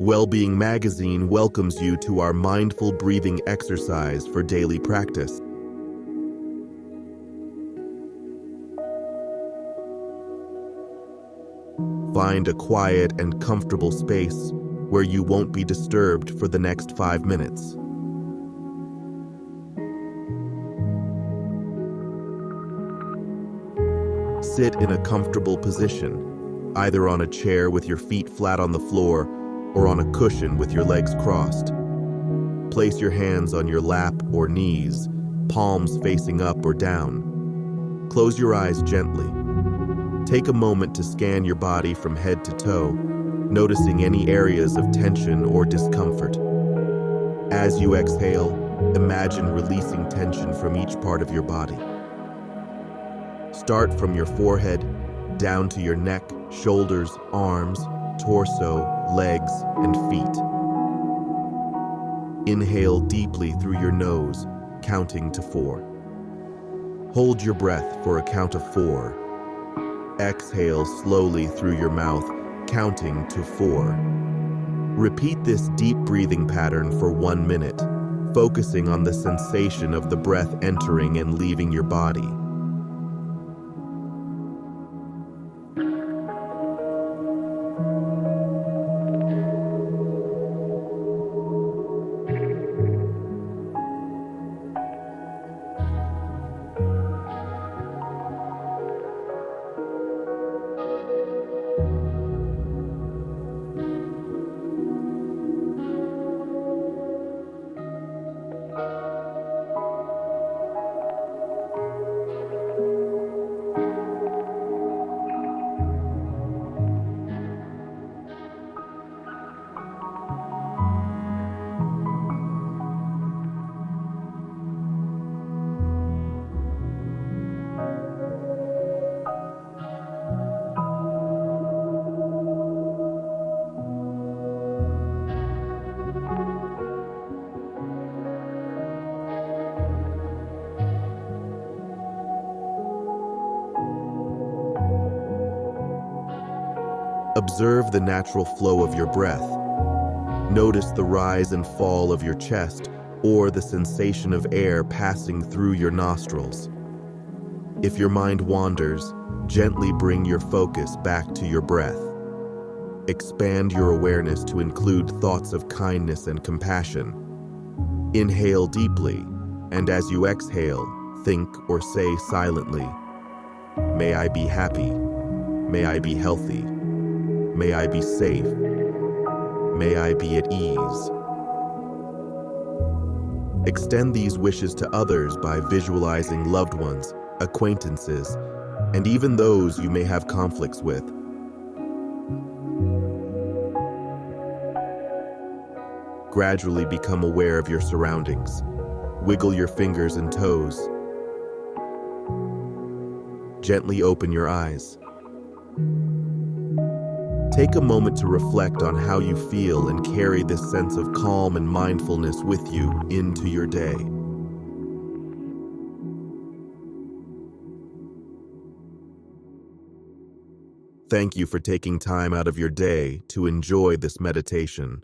Wellbeing magazine welcomes you to our mindful breathing exercise for daily practice. Find a quiet and comfortable space where you won't be disturbed for the next 5 minutes. Sit in a comfortable position, either on a chair with your feet flat on the floor or on a cushion with your legs crossed. Place your hands on your lap or knees, palms facing up or down. Close your eyes gently. Take a moment to scan your body from head to toe, noticing any areas of tension or discomfort. As you exhale, imagine releasing tension from each part of your body. Start from your forehead, down to your neck, shoulders, arms, torso, legs, and feet. Inhale deeply through your nose, counting to 4. Hold your breath for a count of 4. Exhale slowly through your mouth, counting to 4. Repeat this deep breathing pattern for 1 minute, focusing on the sensation of the breath entering and leaving your body. Observe the natural flow of your breath. Notice the rise and fall of your chest or the sensation of air passing through your nostrils. If your mind wanders, gently bring your focus back to your breath. Expand your awareness to include thoughts of kindness and compassion. Inhale deeply, and as you exhale, think or say silently, "May I be happy. May I be healthy. May I be safe. May I be at ease." Extend these wishes to others by visualizing loved ones, acquaintances, and even those you may have conflicts with. Gradually become aware of your surroundings. Wiggle your fingers and toes. Gently open your eyes. Take a moment to reflect on how you feel and carry this sense of calm and mindfulness with you into your day. Thank you for taking time out of your day to enjoy this meditation.